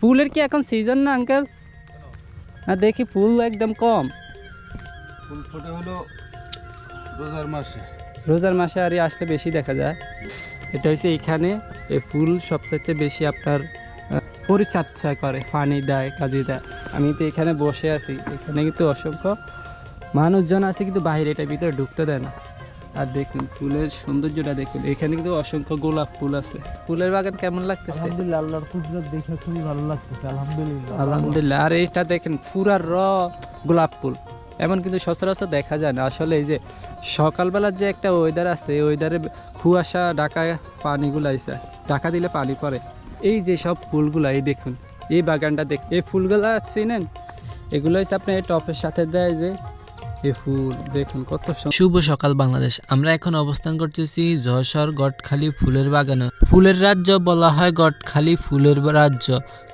ফুলের কি এখন সিজন না আঙ্কেল? না দেখি ফুল একদম কম। ফুল ফোটে হলো রোজার মাসে। রোজার মাসে আর আসলে বেশি দেখা যায়। এটা হচ্ছে এইখানে এই ফুল সবচাইতে বেশি আপনার পরিচর্যা করে, পানি দেয়, কাজে দেয়। আমি তো এখানে বসে আছি, এখানে কিন্তু অসংখ্য মানুষজন আছে কিন্তু বাইরে এটা ভিতরে ঢুকতে দেয় না। আর দেখুন ফুলের সৌন্দর্যটা দেখুন, এখানে কিন্তু অসংখ্য গোলাপ ফুল আছে। ফুলের বাগান কেমন লাগতেছে? আলহামদুলিল্লাহ, আল্লাহর কুদরত দেখে খুবই ভালো লাগতেছে। আলহামদুলিল্লাহ আলহামদুলিল্লাহ। আর এইটা দেখেন পুরা গোলাপ ফুল, এমন কিন্তু সচরাচর দেখা যায় না। আসলে এই যে সকালবেলার যে একটা ওয়েদার আছে, এই ওয়েদারে কুয়াশা ঢাকায় পানিগুলো আইসা, ঢাকা দিলে পানি পড়ে। এই যে সব ফুলগুলা, এই দেখুন এই বাগানটা দেখ, এই ফুলগুলা চিনেন? এগুলো হচ্ছে আপনার এই টপের সাথে দেয় যে এই ফুল, দেখুন কত শুভ সকাল বাংলাদেশ। আমরা এখন অবস্থান করতেছি যশোর গটখালি ফুলের বাগানে। ফুলের রাজ্য বলা হয় গটখালি ফুলের রাজ্য,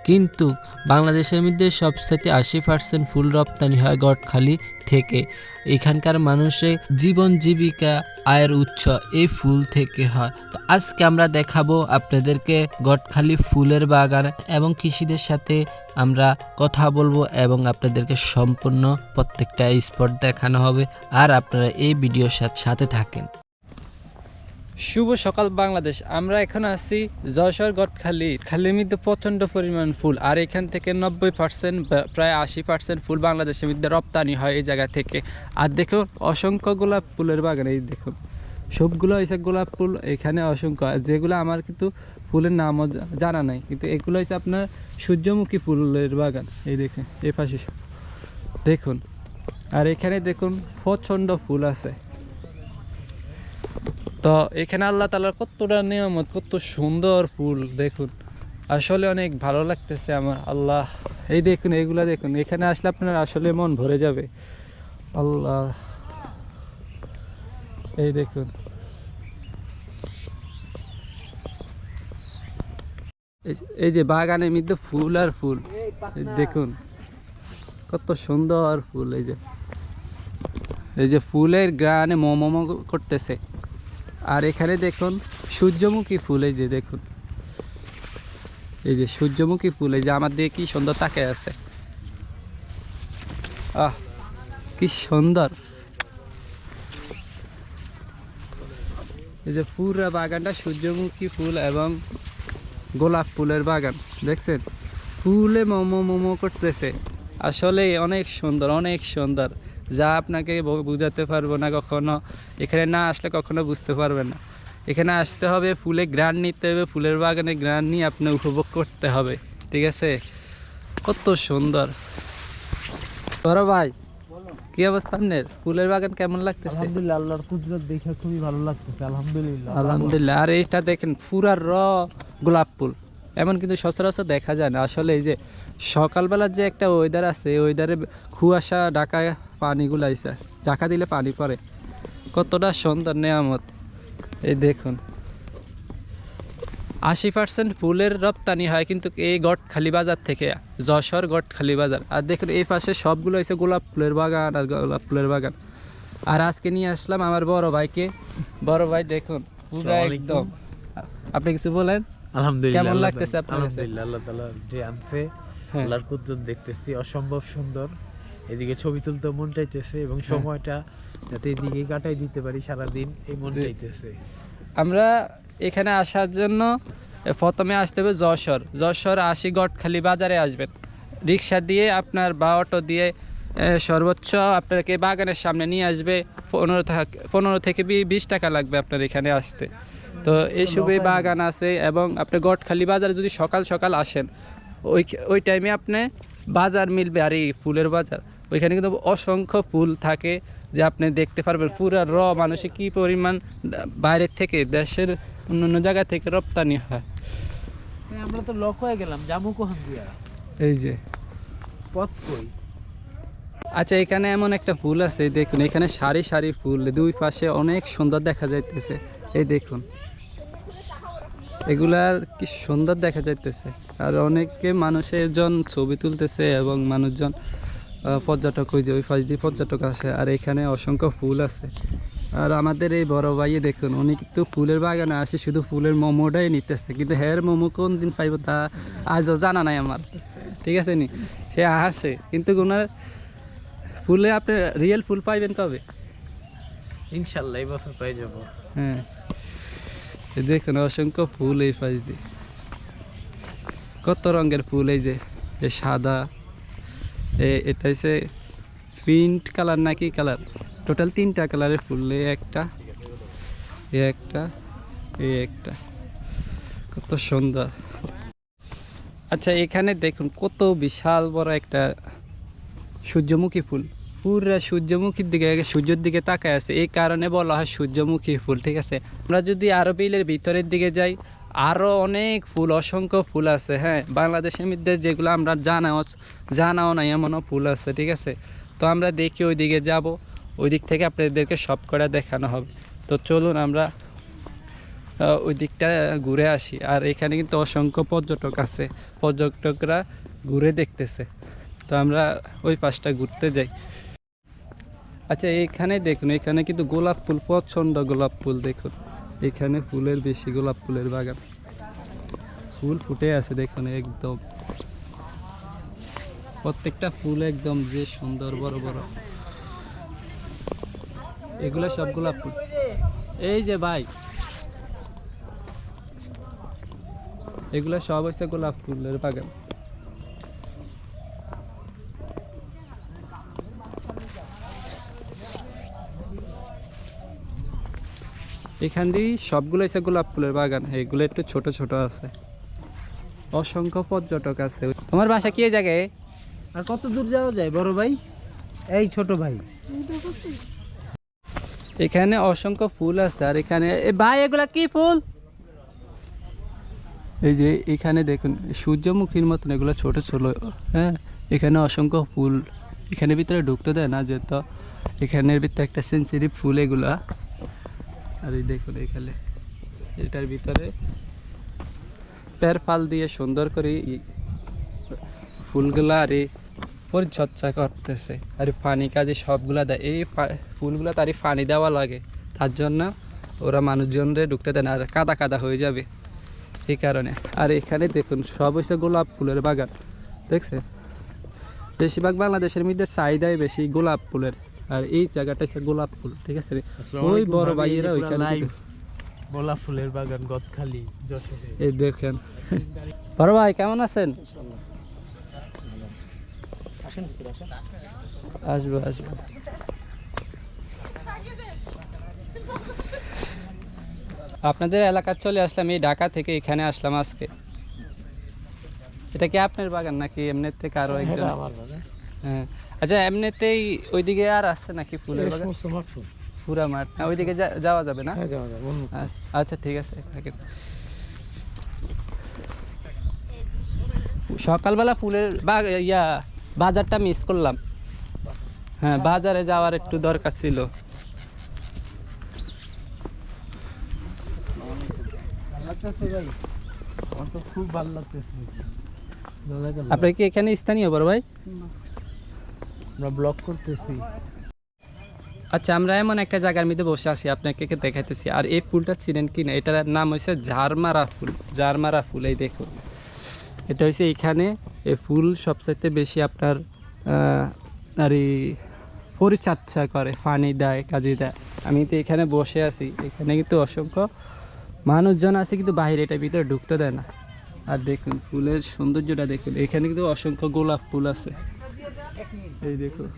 কিন্তু বাংলাদেশের মধ্যে সবচেয়ে 80% ফুল রপ্তানি হয় গটখালি থেকে। এখানকার মানুষের জীবন জীবিকা আয়ের উৎস এই ফুল থেকে হয়। তো আজকে আমরা দেখাবো আপনাদেরকে গটখালি ফুলের বাগান এবং কৃষিদের সাথে আমরা কথা বলবো এবং আপনাদেরকে সম্পূর্ণ প্রত্যেকটা স্পট দেখানো হবে। আর আপনারা এই ভিডিওর সাথে থাকেন। শুভ সকাল বাংলাদেশ। আমরা এখন আছি যশোর গটখালি। খালির মধ্যে প্রচণ্ড পরিমাণ ফুল, আর এখান থেকে 90% প্রায় 80% ফুল বাংলাদেশের মধ্যে রপ্তানি হয় এই জায়গা থেকে। আর দেখুন অসংখ্য গোলাপ ফুলের বাগান, এই দেখুন সবগুলো হয়েছে গোলাপ ফুল এখানে অসংখ্য। যেগুলো আমার কিন্তু ফুলের নামও জানা নাই, কিন্তু এগুলো হচ্ছে আপনার সূর্যমুখী ফুলের বাগান। এই দেখুন এই পাশে দেখুন, আর এখানে দেখুন প্রচণ্ড ফুল আছে। তো এখানে আল্লাহ তাআলার কতটা নিয়ামত, কত সুন্দর ফুল দেখুন, আসলে অনেক ভালো লাগতেছে আমার। আল্লাহ, এই দেখুন এইগুলা দেখুন, এখানে আসলে আপনার আসলে মন ভরে যাবে। আল্লাহ, এই দেখুন এই যে বাগানের মধ্যে ফুল আর ফুল, দেখুন কত সুন্দর ফুল। এই যে ফুলের গ্রানে মোমো করতেছে। আর এখানে দেখুন সূর্যমুখী ফুল, এই যে দেখুন এই যে সূর্যমুখী ফুল, এই যে আমার দিকে কি সুন্দর তাকায় আছে। আহ কি সুন্দর। এই যে পুরা বাগানটা সূর্যমুখী ফুল এবং গোলাপ ফুলের বাগান, দেখছেন ফুলে মোমো করতেছে। আসলে অনেক সুন্দর, অনেক সুন্দর, যা আপনাকে বুঝাতে পারবো না কখনো। এখানে না আসলে কখনো বুঝতে পারবেন না। এখানে আসতে হবে, ফুলে গ্রান নিতে হবে, ফুলের বাগানে গ্রান নিয়ে আপনি উপভোগ করতে হবে, ঠিক আছে? কত সুন্দর। বড় ভাই কি অবস্থা আপনার? ফুলের বাগান কেমন লাগতেছে? আলহামদুলিল্লাহ, আল্লাহর কুদরত দেখে খুবই ভালো লাগতেছে। আলহামদুলিল্লাহ আলহামদুলিল্লাহ। আর এইটা দেখেন পুরা গোলাপ ফুল, এমন কিন্তু সচরাচর দেখা যায় না। আসলে এই যে সকালবেলার যে একটা ওয়েদার আছে, এই ওয়েদারে কুয়াশা ঢাকায় পানিগুলো আইসা, ঢাকা দিলে পানি পড়ে, কতটা সুন্দর নিয়ামত। এই দেখুন 80% ফুলের রপ্তানি হয় কিন্তু এই গটখালি বাজার থেকে, যশোর গটখালি বাজার। আর দেখুন এই পাশে সবগুলো হয়েছে গোলাপ ফুলের বাগান আর গোলাপ ফুলের বাগান। আর আজকে নিয়ে আসলাম আমার বড় ভাইকে। বড় ভাই দেখুন পুরো একদম, আপনি কিছু বলেন? আলহামদুলিল্লাহ, কেমন লাগতেছে আপনার কাছে? আলহামদুলিল্লাহ, আল্লাহ তাআলা যে আনছে, হ্যাঁ। আল্লাহর কুদরত দেখতেছি অসম্ভব সুন্দর। এদিকে ছবি তুলতে মন চাইতেছে এবং সময়টা যাতে এদিকে কাটাই দিতে পারি সারাদিন, এই মন চাইতেছে। আমরা এখানে আসার জন্য প্রথমে আসতে হবে যশোর আসি গটখালি বাজারে আসবেন রিক্সা দিয়ে আপনার বা অটো দিয়ে। সর্বোচ্চ আপনাকে বাগানের সামনে নিয়ে আসবে, 15 থেকে 20 টাকা লাগবে আপনার এখানে আসতে। তো এই সবই বাগান আছে। এবং আপনি গটখালি বাজারে যদি সকাল সকাল আসেন, ওই টাইমে আপনি বাজার মিলবে। আর এই ফুলের বাজার, ওইখানে কিন্তু অসংখ্য ফুল থাকে যে আপনি দেখতে পারবেন। পুরা মানুষে কি পরিমাণ বাইরের থেকে, দেশের অন্যান্য জায়গা থেকে রপ্তানি হয়। আমরা তো লক হয়ে গেলাম, জামু কোহান দিয়া এই যে পথ কই। আচ্ছা, এখানে এমন একটা ফুল আছে দেখুন, এখানে সারি সারি ফুল, দুই পাশে অনেক সুন্দর দেখা যাইতেছে। এই দেখুন এগুলা কি সুন্দর দেখা যাইতেছে। আর অনেকে মানুষের জন ছবি তুলতেছে এবং মানুষজন পর্যটক, ওই যে ওই পাশ দিয়ে পর্যটক আসে। আর এখানে অসংখ্য ফুল আছে, আর আমাদের এই বড় ভাইয়ে দেখুন, উনি কিন্তু ফুলের বাগানে আসে শুধু ফুলের মোমোটাই নিতেছে, কিন্তু হের মোমো কোন দিন পাইব তা আজও জানা নাই আমার, ঠিক আছে নি। সে আসে কিন্তু ওনার ফুলে আপনি রিয়েল ফুল পাইবেন কবে? ইনশাল্লাহ এই বছর পেয়ে যাবো। হ্যাঁ, এই দেখুন অসংখ্য ফুল এই পাশ দিয়ে, কত রঙের ফুল, এই যে সাদা, এটা হচ্ছে পিঙ্ক কালার নাকি কালার, টোটাল 3টা কালারের ফুল, এই একটা, এই একটা, এই একটা, কত সুন্দর। আচ্ছা এখানে দেখুন কত বিশাল বড় একটা সূর্যমুখী ফুল, পুরা সূর্যমুখীর দিকে, সূর্যের দিকে তাকায় আছে, এই কারণে বলা হয় সূর্যমুখী ফুল, ঠিক আছে। আমরা যদি আরো বিলের ভিতরের দিকে যাই, আরো অনেক ফুল, অসংখ্য ফুল আছে। হ্যাঁ, বাংলাদেশের মধ্যে যেগুলো আমরা জানাও নাই এমনও ফুল আছে, ঠিক আছে। তো আমরা দেখি ওই দিকে যাব, ওই দিক থেকে আপনাদেরকে সব কটা দেখানো হবে। তো চলুন আমরা ওই দিকটা ঘুরে আসি। আর এখানে কিন্তু অসংখ্য পর্যটক আছে, পর্যটকরা ঘুরে দেখতেছে, তো আমরা ওই পাশটা ঘুরতে যাই। আচ্ছা এখানে দেখুন, এখানে কিন্তু গোলাপ ফুল, প্রচণ্ড গোলাপ ফুল, দেখুন এখানে ফুলের বেশি, গোলাপ ফুলের বাগান, ফুল ফুটে আছে দেখুন, একদম প্রত্যেকটা ফুল একদম যে সুন্দর, বড় বড়, এগুলো সব গোলাপ ফুল। এই যে ভাই, এগুলো সব হচ্ছে গোলাপ ফুলের বাগান। এখান দিয়ে সবগুলো হচ্ছে গোলাপ ফুলের বাগান, এগুলো একটু ছোট ছোট আছে, অসংখ্য পর্যটক আছে। তোমার বাসা কি জায়গায়? আর কত দূর যাওয়া যায় বড় ভাই? এই ছোট ভাই, এখানে অসংখ্য ফুল আছে। আর এখানে ভাই এগুলা কি ফুল? এই যে এখানে দেখুন সূর্যমুখীর মতন, এগুলো ছোট ছোট। হ্যাঁ, এখানে অসংখ্য ফুল, এখানে ভিতরে ঢুকতে দেয় না যেহেতু এখানের ভিতরে একটা সেন্সিটিভ ফুল এগুলা। আর এই দেখুন এখানে এটার ভিতরে তেরপাল দিয়ে সুন্দর করে ফুলগুলা আর পরিচর্যা করতেছে, আর পানি কাজে সবগুলা দেয়। এই ফুলগুলা তারই পানি দেওয়া লাগে, তার জন্য ওরা মানুষজনরে ঢুকতে দেয় না, আর কাদা কাদা হয়ে যাবে এই কারণে। আর এখানে দেখুন সব হচ্ছে গোলাপ ফুলের বাগান, দেখছে। বেশিরভাগ বাংলাদেশের মধ্যে চাহিদাই বেশি গোলাপ ফুলের, আর এই জায়গাটা হচ্ছে গোলাপ ফুল, ঠিক আছে। ওই বড় ভাইয়েরা ওইখানে গোলাপ ফুলের বাগান গদখালি যশোরে। এই দেখেন। বড় ভাই কেমন আছেন? আসবো আসবো। আপনাদের এলাকা চলে আসলাম, এই ঢাকা থেকে এখানে আসলাম আজকে। এটা কি আপনার বাগান নাকি এমনিতে কারো একজন? হ্যাঁ, আচ্ছা এমনিতেই ওইদিকে আর আসছে নাকি ফুলের বাগান? পুরা মাঠ না, ওইদিকে যাওয়া যাবে না? আচ্ছা ঠিক আছে। সকালবেলা ফুলের বাজারটা মিস করলাম। হ্যাঁ, বাজারে যাওয়ার একটু দরকার ছিল। খুব ভালো লাগতেছে। আপনি কি এখানে স্থানীয় বড় ভাই? আমরা ব্লগ করতেছি। আচ্ছা, আমরা এমন একটা জায়গার মধ্যে বসে আছি, আপনাকে দেখাইতেছি। আর এই ফুলটা চিনেন কি না? এটার নাম হচ্ছে ঝারমারা ফুল। ঝারমারা ফুল, এই দেখুন, এটা হচ্ছে এখানে এই ফুল সবচাইতে বেশি আপনার আর পরিচর্যা করে, পানি দেয়, কাজে দেয়। আমি তো এখানে বসে আছি, এখানে কিন্তু অসংখ্য মানুষজন আছে, কিন্তু বাইরে এটা ভিতরে ঢুকতে দেয় না। আর দেখুন ফুলের সৌন্দর্যটা দেখুন, এখানে কিন্তু অসংখ্য গোলাপ ফুল আছে, এই দেখুন।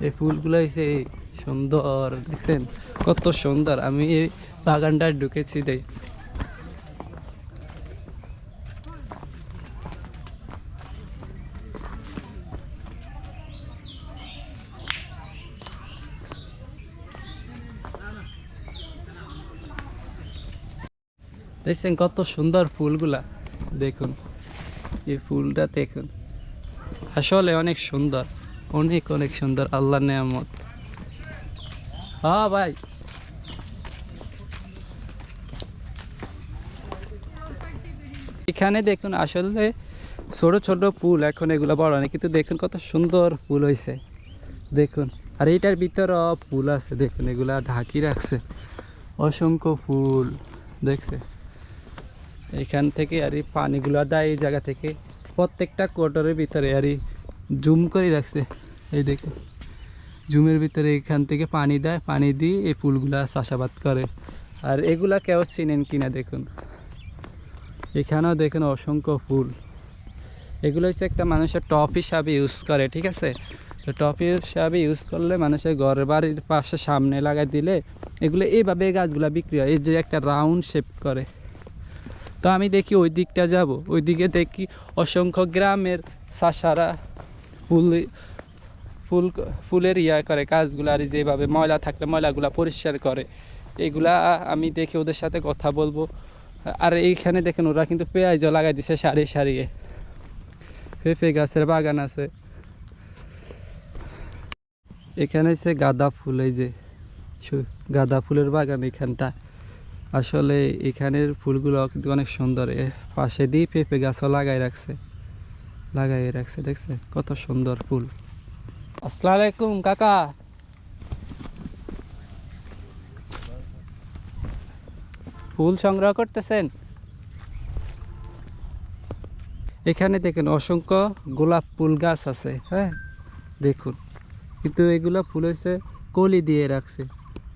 এই ফুলগুলো হচ্ছে সুন্দর, দেখছেন কত সুন্দর। আমি এই বাগানটা ঢুকেছি, দেখ দেখছেন কত সুন্দর ফুলগুলা, দেখুন এই ফুলটা দেখুন, আসলে অনেক সুন্দর, অনেক অনেক সুন্দর, আল্লাহর নেয়ামত। হ্যাঁ ভাই, এখানে দেখুন আসলে ছোট ছোট ফুল, এখন এগুলো বড় না, কিন্তু দেখুন কত সুন্দর ফুল হয়েছে দেখুন। আর এইটার ভিতরে ফুল আছে দেখুন, এগুলা ঢাকি রাখছে অসংখ্য ফুল দেখছে। এখান থেকে আর এই পানিগুলো দেয় এই জায়গা থেকে, প্রত্যেকটা কোটরের ভিতরে আর জুম করে রাখছে। এই দেখুন জুমের ভিতরে এখান থেকে পানি দেয়, পানি দিয়ে এই ফুলগুলা চাষাবাদ করে। আর এগুলা কেউ চিনেন কিনা দেখুন, এখানেও দেখুন অসংখ্য ফুল। এগুলো হচ্ছে একটা মানুষের টপ হিসাবে ইউজ করে, ঠিক আছে। তো টপ হিসাবে ইউজ করলে মানুষের ঘরের বাড়ির পাশে সামনে লাগাই দিলে এগুলো এইভাবে গাছগুলা বিক্রি হয়, এই যে একটা রাউন্ড শেপ করে। তো আমি দেখি ওই দিকটা যাব, ওই দিকে দেখি অসংখ্য গ্রামের চাষারা ফুলের ইয়া করে কাজগুলো, আর যেভাবে ময়লা থাকলে ময়লাগুলা পরিষ্কার করে, এগুলা আমি দেখি ওদের সাথে কথা বলবো। আর এইখানে দেখেন ওরা কিন্তু পেঁয়াজও লাগাই দিছে সারি সারিয়ে, পেঁপে গাছের বাগান আছে। এখানে হচ্ছে গাঁদা ফুল, এই যে গাঁদা ফুলের বাগান এখানটা। আসলে এখানের ফুলগুলো কিন্তু অনেক সুন্দর। পাশে দিয়ে পেঁপে গাছও লাগাই রাখছে দেখছে কত সুন্দর ফুল। আসসালামু আলাইকুম কাকা, ফুল সংগ্রহ করতেছেন? এখানে দেখেন অসংখ্য গোলাপ ফুল গাছ আছে, হ্যাঁ দেখুন। কিন্তু এগুলা ফুল হয়েছে কলি দিয়ে রাখছে,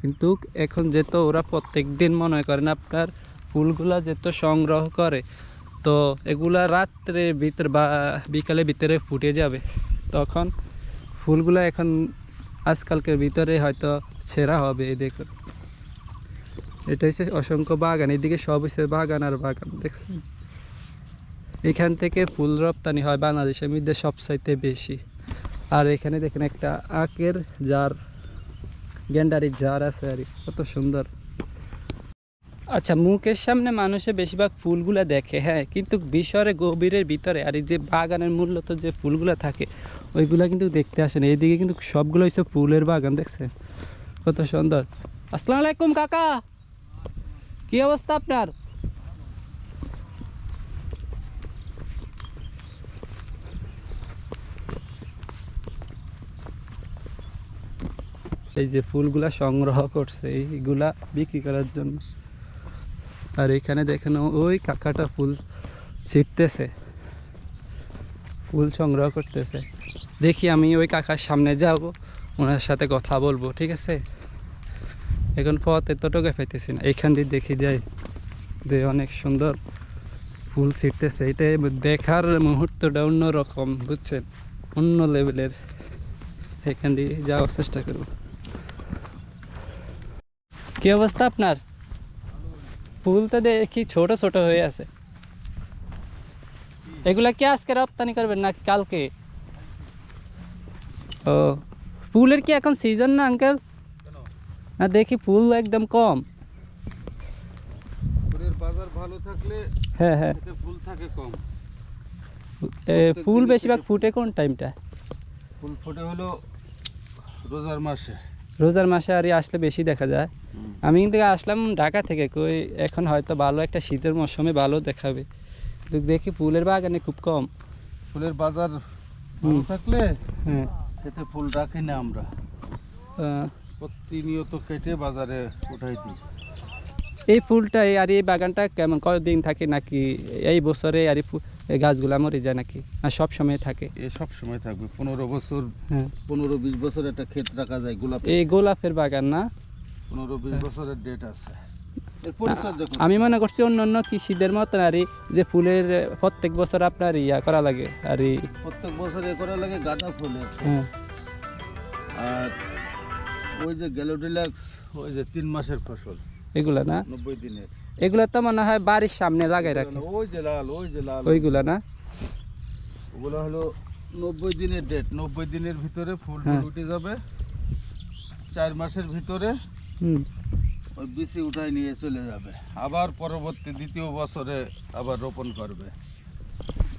কিন্তু এখন যেহেতু ওরা প্রত্যেক দিন মনে করেন আপনার ফুলগুলা যেহেতু সংগ্রহ করে, তো এগুলা রাত্রে ভিতরে বা বিকালের ভিতরে ফুটে যাবে, তখন ফুলগুলা এখন আজকালকের ভিতরে হয়তো ছেঁড়া হবে। এই দেখুন এটা হচ্ছে অসংখ্য বাগান, এদিকে সব হচ্ছে বাগান আর বাগান দেখছেন। এখান থেকে ফুল রপ্তানি হয় বাংলাদেশের মধ্যে সবচাইতে বেশি। আর এখানে দেখেন একটা আখের জার, গেন্ডারির জার আছে, আর কত সুন্দর। আচ্ছা, মুখের সামনে মানুষে বেশিরভাগ ফুলগুলা দেখে, হ্যাঁ, কিন্তু বিষয়ের গভীরের ভিতরে আর এই যে বাগানের মূলত যে ফুলগুলা থাকে ওইগুলা কিন্তু দেখতে আসে না। এইদিকে কিন্তু সবগুলো হচ্ছে ফুলের বাগান দেখছে কত সুন্দর। আসসালামু আলাইকুম কাকা, কি অবস্থা আপনার? এই যে ফুলগুলা সংগ্রহ করছে এইগুলা বিক্রি করার জন্য। আর এখানে দেখেন ওই কাকাটা ফুল ছিটতেছে, ফুল সংগ্রহ করতেছে। দেখি আমি ওই কাকার সামনে যাব, ওনার সাথে কথা বলবো, ঠিক আছে। এখন পথ এতটুকু পাইতেছি না, এইখান দিয়ে দেখি যাই যে অনেক সুন্দর ফুল ছিটতেছে। এটা দেখার মুহূর্তটা অন্যরকম, বুঝছেন, অন্য লেভেলের। এখান দিয়ে যাওয়ার চেষ্টা করব। কি অবস্থা আপনার? ফুল তো দেখি ছোট ছোট হয়ে আছে, এগুলা কি আজকে রপ্তানি করবেন নাকি কালকে? ও, ফুলের কি এখন সিজন না আঙ্কেল? না দেখি ফুল একদম কম। ফুলের বাজার ভালো থাকলে হ্যাঁ হ্যাঁ, এতে ফুল থাকে কম। ফুল বেশিরভাগ ফুটে কোন টাইমটা? ফুল ফোটে হলো রোজার মাসে। রোজার মাসে আর আসলে বেশি দেখা যায়। আমি কিন্তু আসলাম ঢাকা থেকে, কই এখন হয়তো ভালো একটা শীতের মৌসুমে ভালো দেখাবে, কিন্তু দেখি ফুলের বাগানে খুব কম। ফুলের বাজার ভালো থাকলে হ্যাঁ, এতে ফুল রাখি না আমরা, আহ, প্রতিনিয়ত কেটে বাজারে উঠাই দিই। এই ফুলটা আর এই বাগানটা কেমন কতদিন থাকে, নাকি এই বছরে আর এই গাছগুলা মরে যায় নাকি, আর সব সময় থাকে? এ সব সময় থাকবে, 15 বছর হ্যাঁ, 15-20 বছর একটা ক্ষেত রাখা যায়। গোলাপ এই গোলাপের বাগান না? 15-20 বছরের ডেট আছে। এর পরিচর্যা করতে আমি মনে করছি অন্য অন্য কৃষিদের মতন আর যে ফুলের প্রত্যেক বছর আপনার ইয়া করা লাগে আর প্রত্যেক বছর এ করা লাগে গাঁদা ফুলের। হ্যাঁ, আর ওই যে গ্যালোডিলাক্স, ওই যে 3 মাসের ফসল, এগুলা না? 90 দিনের। এগুলা তো মনে হয় বাড়ির সামনে লাগাই রাখে, ওই যে লাল, ওই যে লাল, ওইগুলা না? ওগুলো হলো 90 দিনের ডেট। 90 দিনের ভিতরে ফুল হ্যাঁ। উঠে যাবে। 4 মাসের ভিতরে হুম, ওই বিচি উঠাই নিয়ে চলে যাবে, আবার পরবর্তী দ্বিতীয় বছরে আবার রোপণ করবে।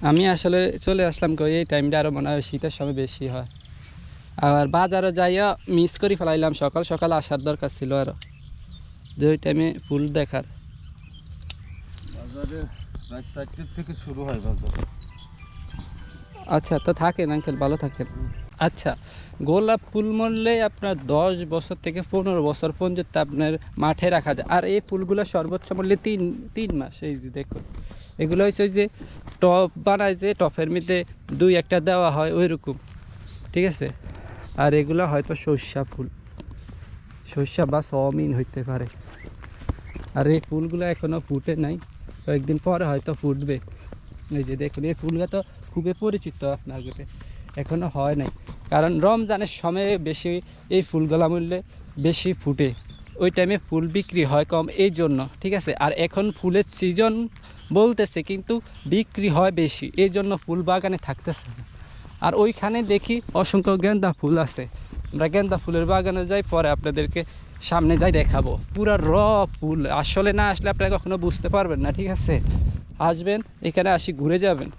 আমি আসলে চলে আসলাম কই এই টাইমটা আরো মনে হয় শীতের সময় বেশি হয়। আর বাজারে যাইয়া মিস করে ফেলাইলাম, সকাল সকাল আসার দরকার ছিল আরো, যে ওই টাইমে ফুল দেখার। বাজারে রাত 4টের থেকে শুরু হয় বাজার। আচ্ছা, তো থাকেন আঙ্কেল, ভালো থাকেন। আচ্ছা, গোলাপ ফুল মরলে আপনার 10 বছর থেকে 15 বছর পর্যন্ত আপনার মাঠে রাখা যায়। আর এই ফুলগুলো সর্বোচ্চ মূল্যে 3 মাস। এই যে দেখুন, এগুলো হচ্ছে ওই যে টপ বানায়, যে টপের মধ্যে 2-1টা দেওয়া হয় ওই রকম, ঠিক আছে। আর এগুলো হয়তো সর্ষা ফুল, সর্ষা বা সমিন হইতে পারে। আর এই ফুলগুলো এখনও ফুটে নাই, কয়েকদিন পরে হয়তো ফুটবে। এই যে দেখুন, এই ফুলগুলো তো খুবই পরিচিত আপনার কাছে, এখনও হয় নাই। কারণ রমজানের সময়ে বেশি এই ফুলগুলা মূল্যে বেশি ফুটে, ওই টাইমে ফুল বিক্রি হয় কম, এই জন্য, ঠিক আছে। আর এখন ফুলের সিজন বলতেছে, কিন্তু বিক্রি হয় বেশি, এই জন্য ফুল বাগানে থাকতেছে না। আর ওইখানে দেখি অসংখ্য গেন্দা ফুল আছে, আমরা গেন্দা ফুলের বাগানে যাই, পরে আপনাদেরকে সামনে যাই দেখাবো। পুরা ফুল, আসলে না আসলে আপনারা কখনো বুঝতে পারবেন না, ঠিক আছে। আসবেন এখানে, আসি ঘুরে যাবেন,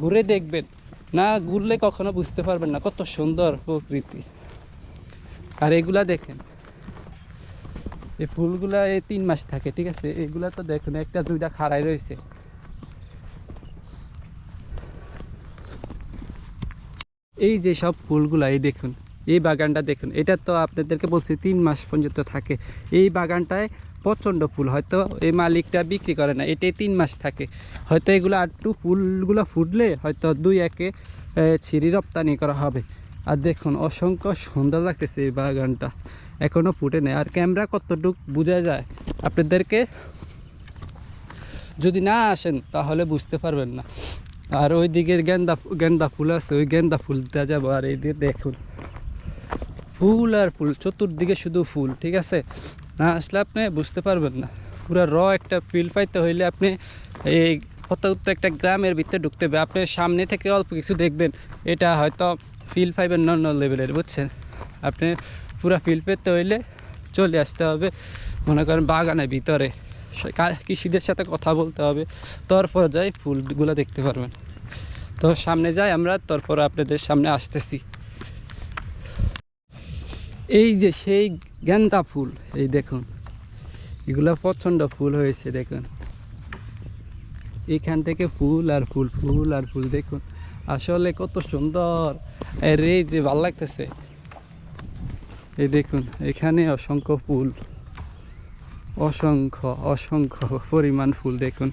ঘুরে দেখবেন, না ঘুরলে কখনো বুঝতে পারবেন না কত সুন্দর প্রকৃতি। আর এগুলা দেখেন, এই ফুলগুলা এই 3 মাস থাকে, ঠিক আছে। এগুলা তো দেখুন, 1-2টা খাড়াই রয়েছে। এই যে সব ফুলগুলা, এই দেখুন, এই বাগানটা দেখুন, এটা তো আপনাদেরকে বলছি 3 মাস পর্যন্ত থাকে। এই বাগানটায় প্রচণ্ড ফুল, হয়তো এই মালিকটা বিক্রি করে না, এটাই 3 মাস থাকে। হয়তো এগুলো আরটু ফুলগুলো ফুটলে হয়তো 2-1-এ ছিঁড়ি রপ্তানি করা হবে। আর দেখুন, অসংখ্য সুন্দর লাগতেছে এই বাগানটা, এখনও ফুটে নেই। আর ক্যামেরা কতটুকু বোঝা যায় আপনাদেরকে যদি না আসেন তাহলে বুঝতে পারবেন না। আর ওই দিকে গেন্দা ফুল আছে, ওই গেন্দা ফুল দেওয়া যাবো। আর এই দিকে দেখুন, ফুল আর ফুল, চতুর্দিকে শুধু ফুল, ঠিক আছে। না আসলে আপনি বুঝতে পারবেন না। পুরো একটা ফিল পাইতে হইলে আপনি এই প্রত্যন্ত একটা গ্রামের ভিতরে ঢুকতে হবে। আপনি সামনে থেকে অল্প কিছু দেখবেন, এটা হয়তো ফিল পাইবেন অন্য লেভেলের, বুঝছেন। আপনি পুরো ফিল পেতে হইলে চলে আসতে হবে, মনে করেন বাগানের ভিতরে, কৃষিদের সাথে কথা বলতে হবে, তারপর যাই ফুলগুলো দেখতে পারবেন। তো সামনে যাই আমরা, তারপর আপনাদের সামনে আসতেছি। এই যে সেই গেন্দা ফুল, এই দেখুন, এগুলো প্রচণ্ড ফুল হয়েছে, দেখুন এখান থেকে ফুল আর ফুল, ফুল আর ফুল, দেখুন আসলে কত সুন্দর। আর এই যে ভালো লাগতেছে, এই দেখুন এখানে অসংখ্য ফুল, অসংখ্য পরিমাণ ফুল, দেখুন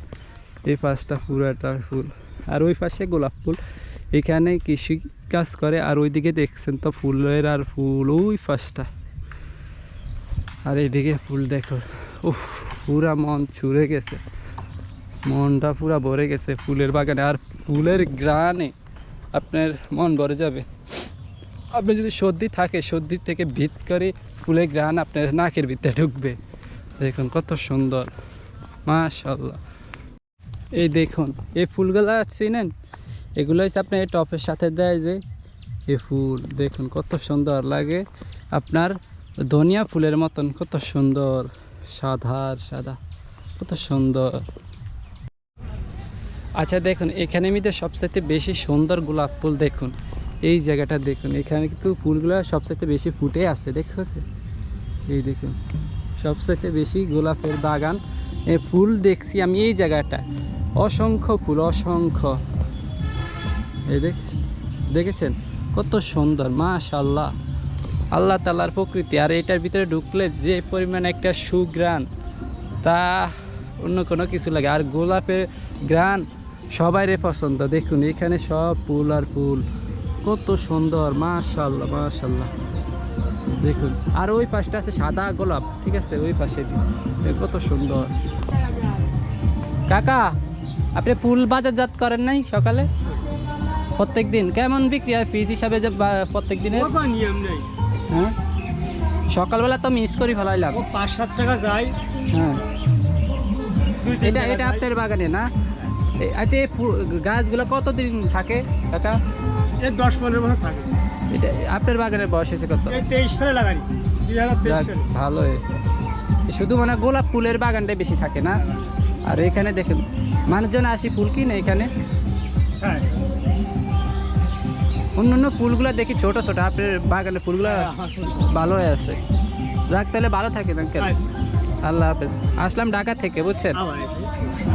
এই পাশটা পুরাটা ফুল, আর ওই পাশে গোলাপ ফুল। এখানে কৃষি কাজ করে, আর ওইদিকে দেখছেন তো ফুলের আর ফুল, ওই পাশটা। আর এইদিকে ফুল দেখো, উফ, পুরা মন ছুঁড়ে গেছে, মনটা পুরা ভরে গেছে ফুলের বাগানে। আর ফুলের গ্রানে আপনার মন ভরে যাবে। আপনি যদি সর্দি থাকে, সর্দি থেকে ভিত করে ফুলের গ্রান আপনার নাকের ভিতরে ঢুকবে। দেখুন কত সুন্দর, মাশাআল্লাহ। এই দেখুন, এই ফুলগুলা চিনেন, এগুলো হচ্ছে আপনার এই টপের সাথে দেয় যে এই ফুল, দেখুন কত সুন্দর লাগে, আপনার ধনিয়া ফুলের মতন, কত সুন্দর, সাদা, কত সুন্দর। আচ্ছা দেখুন, এখানে মধ্যে সবচাইতে বেশি সুন্দর গোলাপ ফুল, দেখুন এই জায়গাটা দেখুন, এখানে কিন্তু ফুলগুলো সবচাইতে বেশি ফুটে আছে, দেখছে। এই দেখুন, সবচাইতে বেশি গোলাপের বাগান ফুল দেখছি আমি এই জায়গাটা, অসংখ্য ফুল, অসংখ্য। এই দেখেছেন কত সুন্দর, মাশাআল্লাহ, আল্লাহ তাআলার প্রকৃতি। আর এটার ভিতরে ঢুকলে যে পরিমাণ একটা সুঘ্রাণ, তা অন্য কোনো কিছু লাগে। আর গোলাপের ঘ্রাণ সবাইরে পছন্দ, দেখুন এখানে সব ফুল আর ফুল, কত সুন্দর, মাশাআল্লাহ। দেখুন, আর ওই পাশটা আছে সাদা গোলাপ, ঠিক আছে, ওই পাশে কত সুন্দর। কাকা, আপনি ফুল বাজারজাত করেন নাই সকালে? প্রত্যেক দিন কেমন বিক্রি হয় পিস হিসাবে, যে প্রত্যেক দিনের নিয়ম নেই? হ্যাঁ, সকালবেলা তো মিস করি ফেলাইলাম, 5-7 টাকা যায়। হ্যাঁ, এটা আপনার বাগানে না? আচ্ছা, এই গাছগুলো কতদিন থাকে কাকা? 10-15 বছর থাকে। এটা আপনার বাগানের বয়স হয়েছে কত? 23 সালে লাগানি, 2023 সালে। ভালোই, শুধু মানে গোলাপ ফুলের বাগানটাই বেশি থাকে না? আর এখানে দেখুন মানুষজন আসি ফুল কিনে এখানে। হ্যাঁ, অন্য ফুলগুলো দেখি ছোট, আপনার বাগানের ফুলগুলো ভালো হয়ে আছে। যাক, তাহলে ভালো থাকেন আঙ্কেল, আল্লাহ হাফেজ। আসলাম ঢাকা থেকে, বুঝছেন,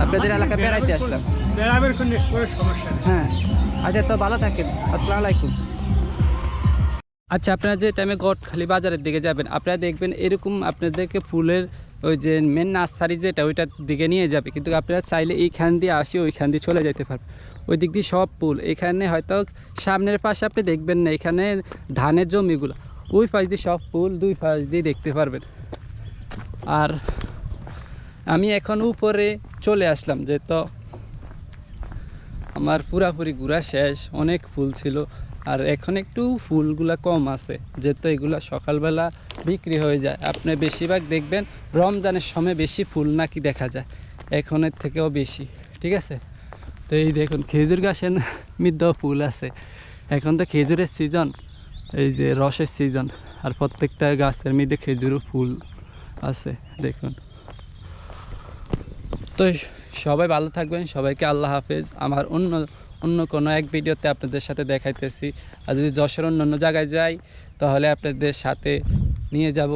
আপনাদের এলাকা বেড়াইতে আসলাম। বেড়াবের কোনো সমস্যা নেই। হ্যাঁ, আচ্ছা, তো ভালো থাকেন, আসসালামু আলাইকুম। আচ্ছা, আপনারা যে টাইমে গটখালি বাজারের দিকে যাবেন, আপনারা দেখবেন এরকম আপনাদেরকে ফুলের ওই যে মেন নার্সারি যেটা ওইটার দিকে নিয়ে যাবে, কিন্তু আপনারা চাইলে এইখান দিয়ে আসি ওইখান দিয়ে চলে যেতে পারবেন। ওই দিক দিয়ে সব ফুল, এখানে হয়তো সামনের পাশে আপনি দেখবেন না, এখানে ধানের জমিগুলো, ওই পাশ দিয়ে সব ফুল, দুই পাশ দিয়ে দেখতে পারবেন। আর আমি এখন উপরে চলে আসলাম, যে তো আমার পুরাপুরি ঘোরা শেষ, অনেক ফুল ছিল, আর এখন একটু ফুলগুলা কম আছে, যেহেতু এগুলা সকালবেলা বিক্রি হয়ে যায়। আপনি বেশিরভাগ দেখবেন রমজানের সময় বেশি ফুল নাকি দেখা যায়, এখনের থেকেও বেশি, ঠিক আছে। তো এই দেখুন খেজুর গাছের মধ্যেও ফুল আছে, এখন তো খেজুরের সিজন, এই যে রসের সিজন, আর প্রত্যেকটা গাছের মধ্যে খেজুরও ফুল আছে দেখুন। তো সবাই ভালো থাকবেন, সবাইকে আল্লাহ হাফেজ। আমার অন্য কোনো এক ভিডিওতে আপনাদের সাথে দেখাইতেছি, আর যদি যশোর অন্য জায়গায় যাই তাহলে আপনাদের সাথে নিয়ে যাব।